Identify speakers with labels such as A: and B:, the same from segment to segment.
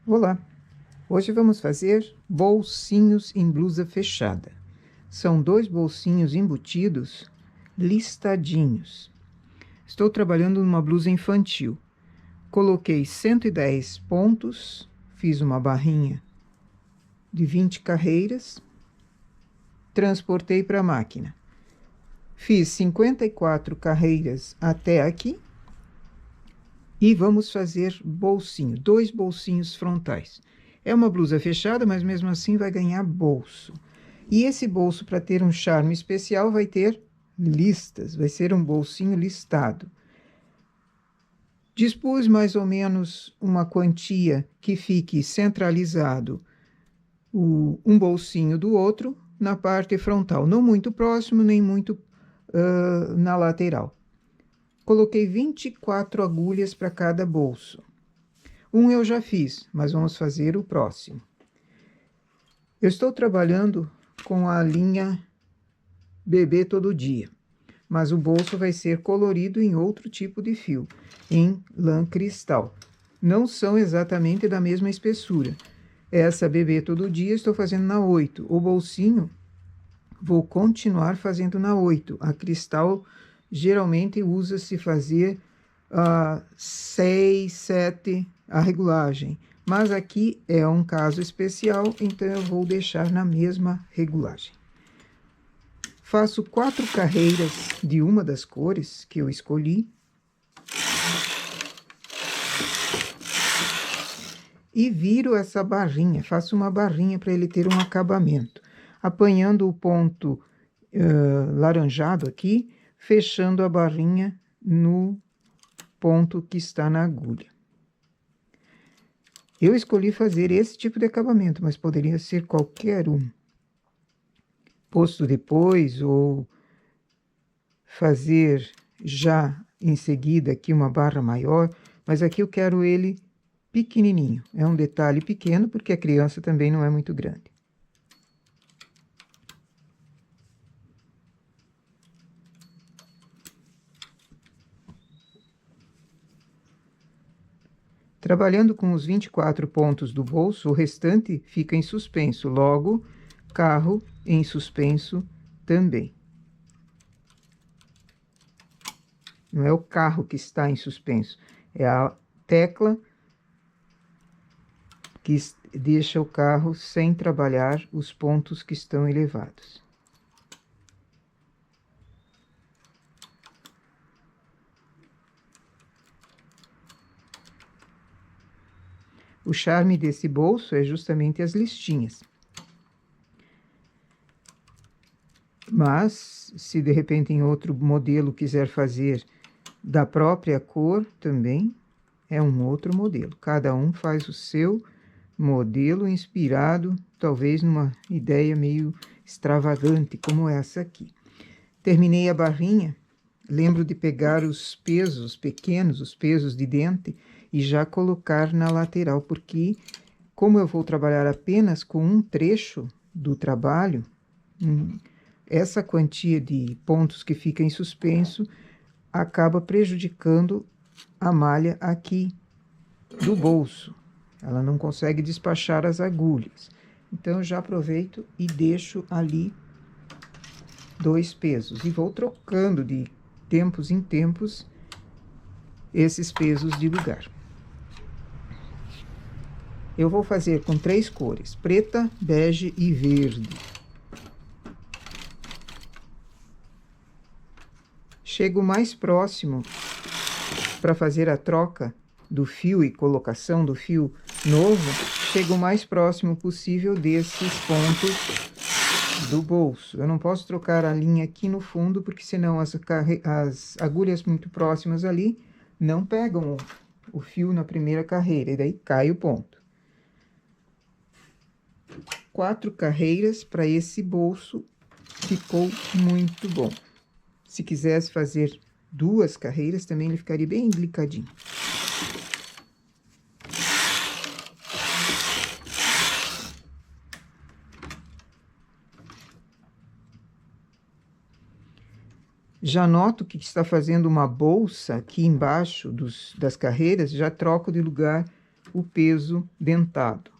A: Olá! Hoje vamos fazer bolsinhos em blusa fechada. São 2 bolsinhos embutidos listadinhos. Estou trabalhando numa blusa infantil. Coloquei 110 pontos, fiz uma barrinha de 20 carreiras, transportei para a máquina. Fiz 54 carreiras até aqui. E vamos fazer bolsinho, 2 bolsinhos frontais. É uma blusa fechada, mas mesmo assim vai ganhar bolso. E esse bolso, para ter um charme especial, vai ter listas, vai ser um bolsinho listado. Dispus mais ou menos uma quantia que fique centralizado um bolsinho do outro na parte frontal, não muito próximo, nem muito na lateral. Coloquei 24 agulhas para cada bolso. Um eu já fiz, mas vamos fazer o próximo. Eu estou trabalhando com a linha Bebê Todo Dia, mas o bolso vai ser colorido em outro tipo de fio, em lã cristal. Não são exatamente da mesma espessura. Essa Bebê Todo Dia estou fazendo na 8. O bolsinho vou continuar fazendo na 8. A cristal geralmente usa-se fazer 6, 7 a regulagem. Mas aqui é um caso especial, então eu vou deixar na mesma regulagem. Faço 4 carreiras de uma das cores que eu escolhi. E viro essa barrinha, faço uma barrinha para ele ter um acabamento. Apanhando o ponto laranjado aqui, fechando a barrinha no ponto que está na agulha. Eu escolhi fazer esse tipo de acabamento, mas poderia ser qualquer um. Posto depois ou fazer já em seguida aqui uma barra maior, mas aqui eu quero ele pequenininho. É um detalhe pequeno porque a criança também não é muito grande. Trabalhando com os 24 pontos do bolso, o restante fica em suspenso, logo, carro em suspenso também. Não é o carro que está em suspenso, é a tecla que deixa o carro sem trabalhar os pontos que estão elevados. O charme desse bolso é justamente as listinhas. Mas, se de repente em outro modelo quiser fazer da própria cor também, é um outro modelo. Cada um faz o seu modelo inspirado, talvez numa ideia meio extravagante, como essa aqui. Terminei a barrinha, lembro de pegar os pesos pequenos, os pesos de dente, e já colocar na lateral, porque como eu vou trabalhar apenas com um trecho do trabalho, essa quantia de pontos que fica em suspenso acaba prejudicando a malha aqui do bolso. Ela não consegue despachar as agulhas. Então, eu já aproveito e deixo ali 2 pesos. E vou trocando de tempos em tempos esses pesos de lugar. Eu vou fazer com 3 cores, preta, bege e verde. Chego mais próximo para fazer a troca do fio e colocação do fio novo, chego o mais próximo possível desses pontos do bolso. Eu não posso trocar a linha aqui no fundo, porque senão as agulhas muito próximas ali não pegam o fio na primeira carreira, e daí cai o ponto. 4 carreiras para esse bolso, ficou muito bom. Se quisesse fazer 2 carreiras, também ele ficaria bem delicadinho. Já noto que está fazendo uma bolsa aqui embaixo das carreiras, já troco de lugar o peso dentado.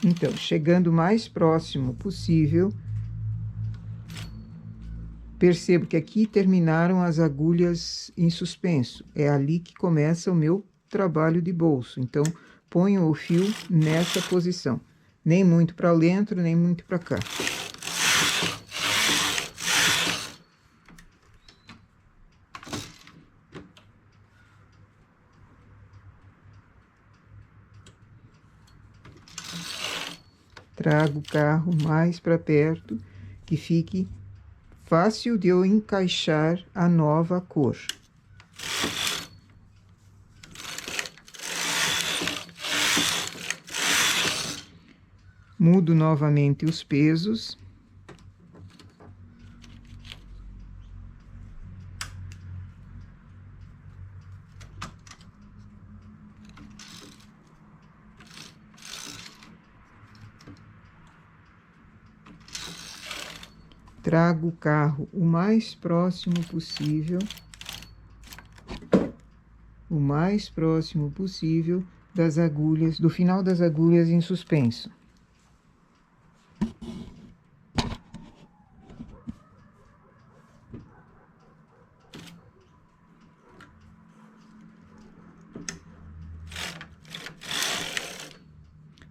A: Então, chegando o mais próximo possível, percebo que aqui terminaram as agulhas em suspenso. É ali que começa o meu trabalho de bolso. Então, ponho o fio nessa posição. Nem muito para dentro, nem muito para cá. Trago o carro mais para perto, que fique fácil de eu encaixar a nova cor. Mudo novamente os pesos. Trago o carro o mais próximo possível, das agulhas, do final das agulhas em suspenso.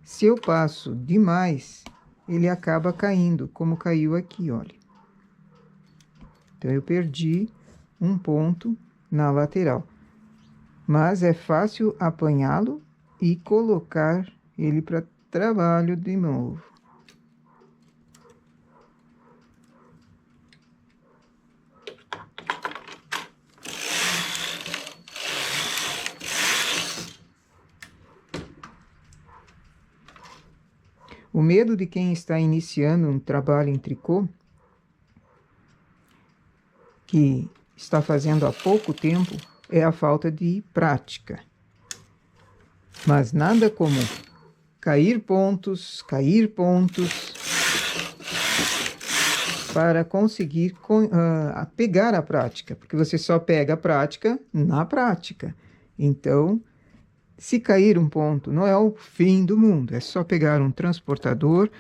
A: Se eu passo demais, ele acaba caindo, como caiu aqui, olha. Então, eu perdi um ponto na lateral. Mas é fácil apanhá-lo e colocar ele para trabalho de novo. O medo de quem está iniciando um trabalho em tricô, que está fazendo há pouco tempo, é a falta de prática. Mas nada como cair pontos para conseguir pegar a prática, porque você só pega a prática na prática. Então, se cair um ponto, não é o fim do mundo, é só pegar um transportador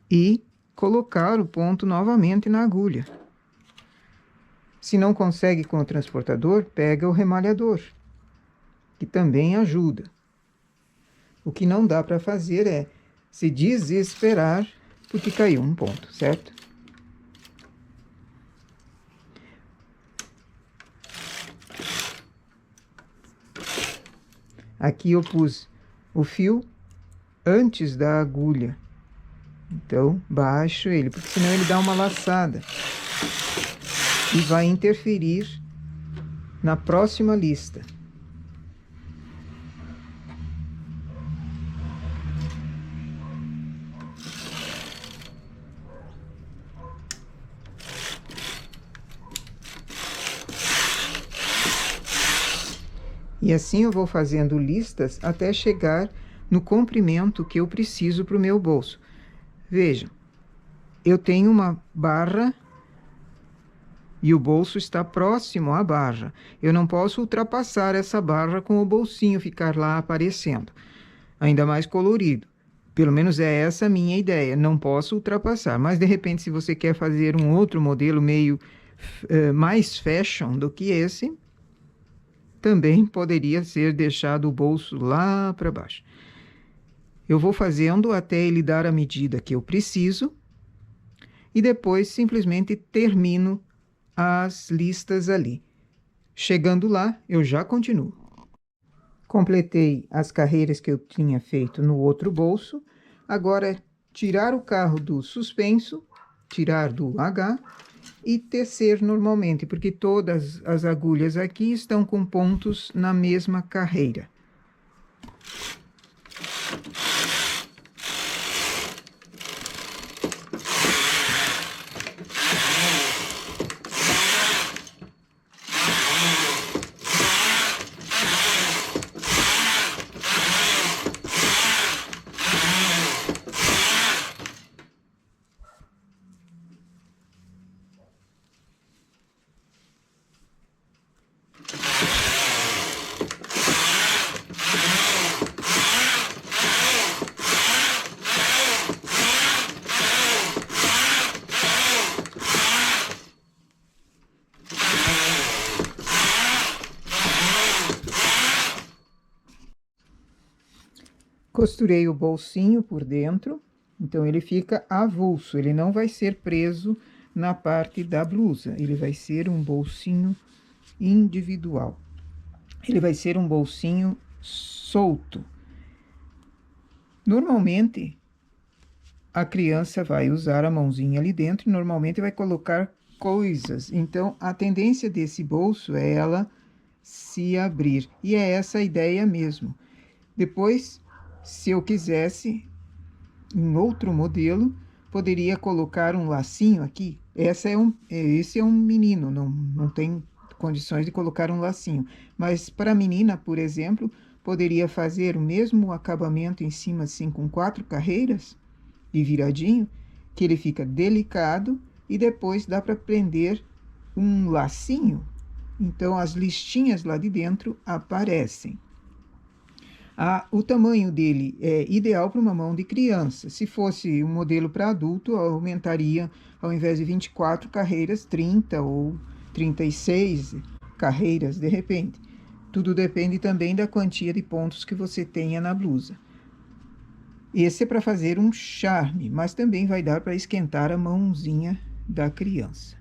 A: e colocar o ponto novamente na agulha. Se não consegue com o transportador, pega o remalhador, que também ajuda. O que não dá para fazer é se desesperar porque caiu um ponto, certo? Aqui eu pus o fio antes da agulha. Então, baixo ele, porque senão ele dá uma laçada. E vai interferir na próxima lista. E assim eu vou fazendo listas até chegar no comprimento que eu preciso para o meu bolso. Vejam, eu tenho uma barra e o bolso está próximo à barra. Eu não posso ultrapassar essa barra com o bolsinho ficar lá aparecendo, ainda mais colorido. Pelo menos é essa a minha ideia, não posso ultrapassar. Mas, de repente, se você quer fazer um outro modelo meio mais fashion do que esse, também poderia ser deixado o bolso lá para baixo. Eu vou fazendo até ele dar a medida que eu preciso e depois simplesmente termino as listas ali. Chegando lá, eu já continuo. Completei as carreiras que eu tinha feito no outro bolso. Agora é tirar o carro do suspenso, tirar do H e tecer normalmente, porque todas as agulhas aqui estão com pontos na mesma carreira. Costurei o bolsinho por dentro, então ele fica avulso, ele não vai ser preso na parte da blusa, ele vai ser um bolsinho individual. Ele vai ser um bolsinho solto. Normalmente, a criança vai usar a mãozinha ali dentro e normalmente vai colocar coisas. Então, a tendência desse bolso é ela se abrir. E é essa a ideia mesmo. Depois, se eu quisesse, em outro modelo, poderia colocar um lacinho aqui. Esse é um menino, não tem condições de colocar um lacinho. Mas para a menina, por exemplo, poderia fazer o mesmo acabamento em cima, assim, com 4 carreiras de viradinho, que ele fica delicado e depois dá para prender um lacinho. Então, as listinhas lá de dentro aparecem. O tamanho dele é ideal para uma mão de criança. Se fosse um modelo para adulto, aumentaria, ao invés de 24 carreiras, 30 ou 36 carreiras, de repente. Tudo depende também da quantia de pontos que você tenha na blusa. Esse é para fazer um charme, mas também vai dar para esquentar a mãozinha da criança.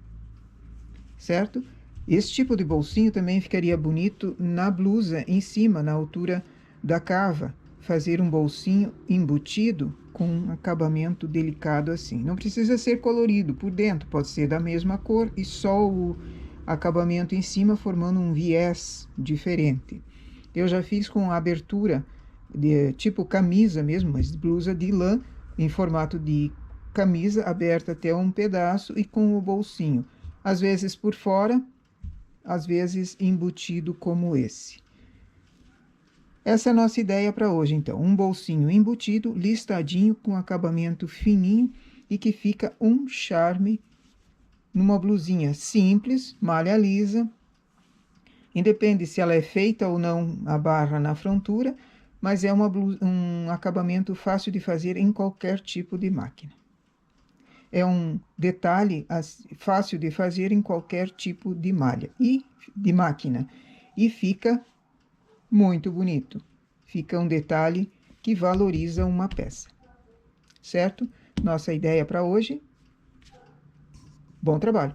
A: Certo? Esse tipo de bolsinho também ficaria bonito na blusa, em cima, na altura da cava. Fazer um bolsinho embutido com um acabamento delicado assim. Não precisa ser colorido por dentro, pode ser da mesma cor e só o acabamento em cima formando um viés diferente. Eu já fiz com a abertura de tipo camisa mesmo, mas blusa de lã em formato de camisa aberta até um pedaço e com o bolsinho. Às vezes por fora, às vezes embutido como esse. Essa é a nossa ideia para hoje, então. Um bolsinho embutido, listadinho, com acabamento fininho e que fica um charme numa blusinha simples, malha lisa. Independe se ela é feita ou não a barra na frontura, mas é um acabamento fácil de fazer em qualquer tipo de máquina. É um detalhe fácil de fazer em qualquer tipo de malha e de máquina. E fica muito bonito. Fica um detalhe que valoriza uma peça. Certo? Nossa ideia para hoje. Bom trabalho!